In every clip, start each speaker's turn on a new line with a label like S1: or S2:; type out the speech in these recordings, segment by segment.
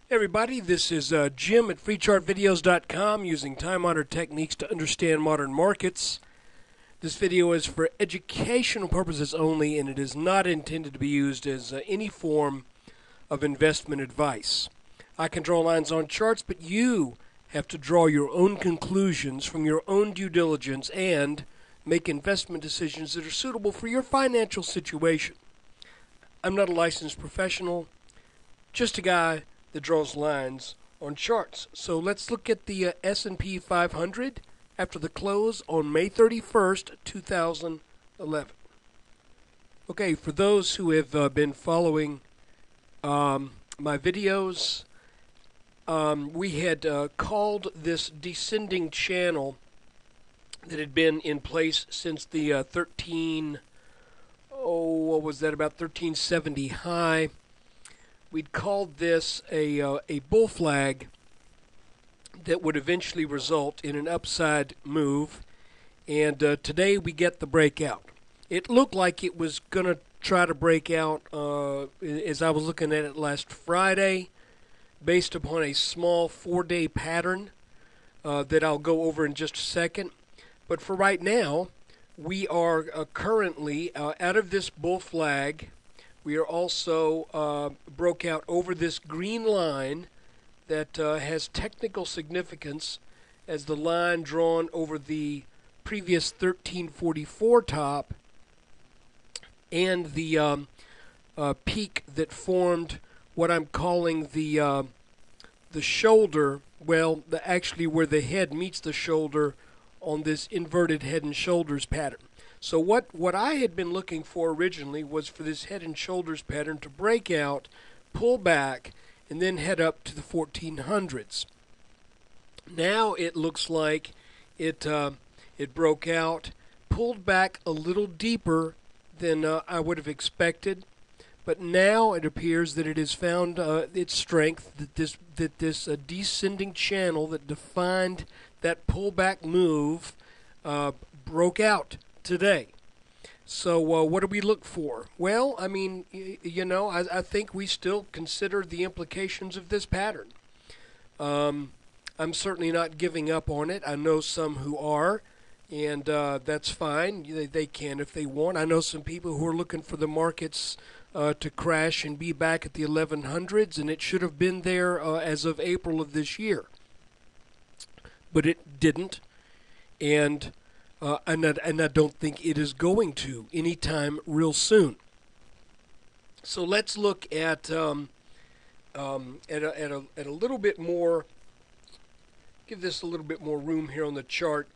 S1: Hey everybody, this is Jim at FreeChartVideos.com using time-honored techniques to understand modern markets. This video is for educational purposes only, and it is not intended to be used as any form of investment advice. I can draw lines on charts, but you have to draw your own conclusions from your own due diligence and make investment decisions that are suitable for your financial situation. I'm not a licensed professional, just a guy that draws lines on charts. So let's look at the S&P 500 after the close on May 31st, 2011. Okay, for those who have been following my videos, we had called this descending channel that had been in place since the about 1370 high. We'd called this a bull flag that would eventually result in an upside move, and today we get the breakout. It looked like it was going to try to break out as I was looking at it last Friday, based upon a small 4-day pattern that I'll go over in just a second. But for right now, we are currently out of this bull flag. We are also broke out over this green line that has technical significance as the line drawn over the previous 1344 top and the peak that formed what I'm calling the shoulder, actually where the head meets the shoulder on this inverted head and shoulders pattern. So what I had been looking for originally was for this head and shoulders pattern to break out, pull back, and then head up to the 1400s. Now it looks like it broke out, pulled back a little deeper than I would have expected, but now it appears that it has found its strength, that this descending channel that defined that pullback move broke out today. So what do we look for? Well, I mean, I think we still consider the implications of this pattern. I'm certainly not giving up on it. I know some who are, and that's fine. They can if they want. I know some people who are looking for the markets to crash and be back at the 1100s, and it should have been there as of April of this year. But it didn't, and I don't think it is going to anytime real soon. So let's look at a little bit more. Give this a little bit more room here on the chart,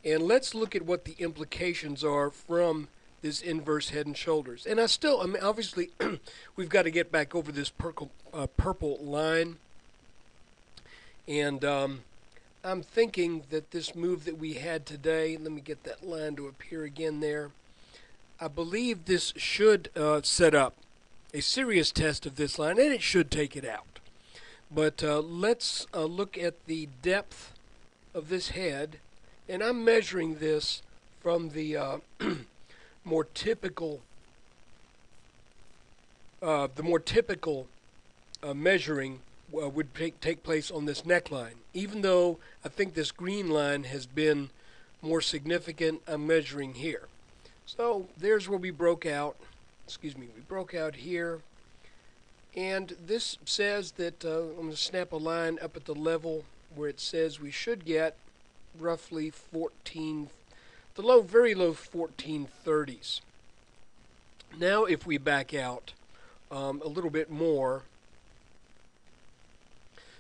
S1: and let's look at what the implications are from this inverse head and shoulders. And obviously, we've got to get back over this purple line, and I'm thinking that this move that we had today, let me get that line to appear again there. I believe this should set up a serious test of this line, and it should take it out. But let's look at the depth of this head, and I'm measuring this from the more typical measuring would take place on this neckline. Even though I think this green line has been more significant, I'm measuring here. So there's where we broke out. We broke out here. And this says that I'm going to snap a line up at the level where it says we should get roughly very low 1430s. Now if we back out a little bit more,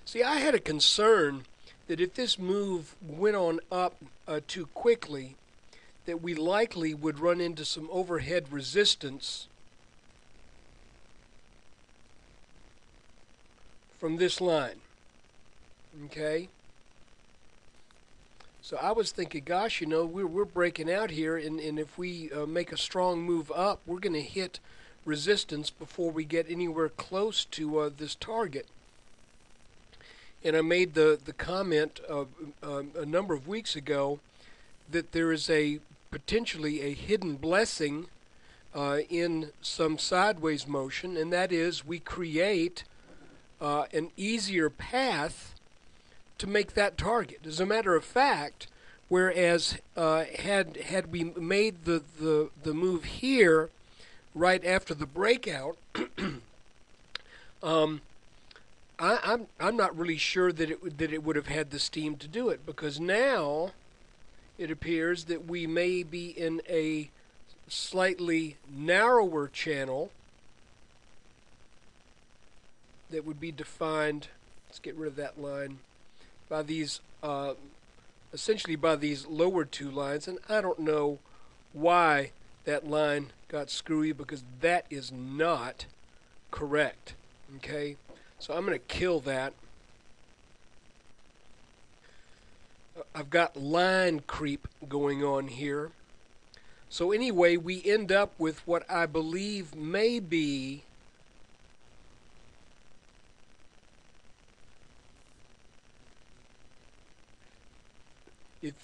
S1: see, I had a concern that if this move went on up too quickly, that we likely would run into some overhead resistance from this line. Okay? So I was thinking, gosh, we're breaking out here, and if we make a strong move up, we're going to hit resistance before we get anywhere close to this target. And I made the comment a number of weeks ago that there is potentially a hidden blessing in some sideways motion, and that is we create an easier path to make that target. As a matter of fact, whereas had we made the move here right after the breakout, I'm not really sure that it would have had the steam to do it, because now it appears that we may be in a slightly narrower channel that would be defined, let's get rid of that line, by these essentially by these lower two lines. And I don't know why that line got screwy, because that is not correct. Okay, so I'm going to kill that. I've got line creep going on here. So anyway, we end up with what I believe may be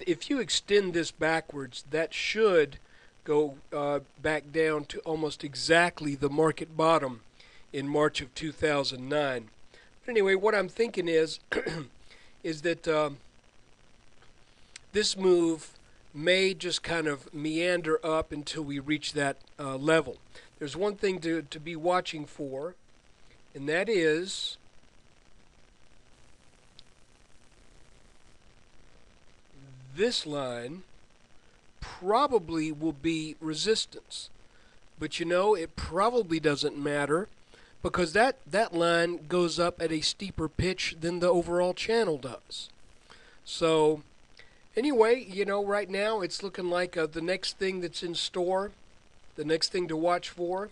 S1: if you extend this backwards, that should go back down to almost exactly the market bottom in March of 2009. But anyway, what I'm thinking is is that this move may just kind of meander up until we reach that level. There's one thing to be watching for, and that is this line probably will be resistance. But you know, it probably doesn't matter, because that line goes up at a steeper pitch than the overall channel does. So anyway, you know, right now it's looking like the next thing that's in store, the next thing to watch for,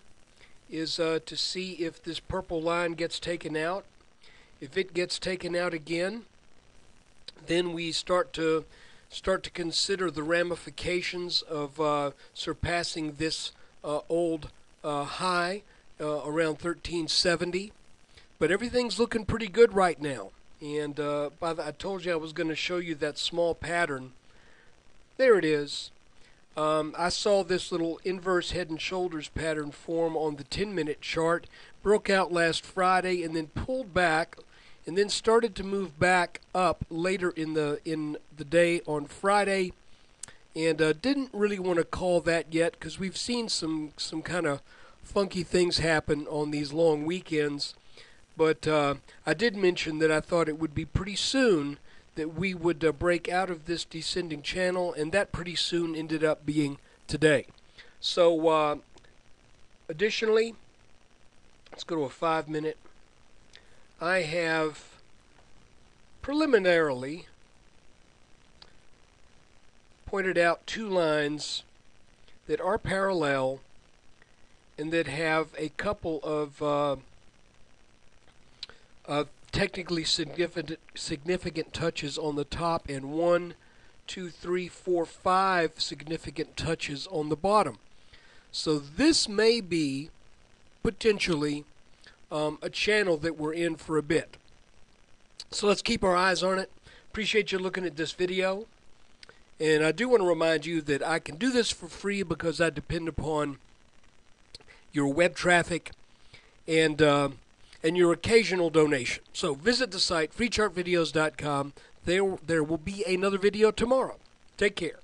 S1: is to see if this purple line gets taken out. If it gets taken out again, then we start to consider the ramifications of surpassing this old high around 1370. But everything's looking pretty good right now. And I told you I was going to show you that small pattern. There it is. I saw this little inverse head and shoulders pattern form on the 10-minute chart. Broke out last Friday and then pulled back, and then started to move back up later in the day on Friday. And didn't really want to call that yet, because we've seen some kind of funky things happen on these long weekends. But I did mention that I thought it would be pretty soon that we would break out of this descending channel, and that pretty soon ended up being today. So additionally, let's go to a 5-minute. I have preliminarily pointed out two lines that are parallel and that have a couple of technically significant touches on the top, and 1, 2, 3, 4, 5 significant touches on the bottom. So this may be potentially a channel that we're in for a bit. So let's keep our eyes on it. Appreciate you looking at this video. And I do want to remind you that I can do this for free because I depend upon your web traffic and your occasional donation. So visit the site, freechartvideos.com. There will be another video tomorrow. Take care.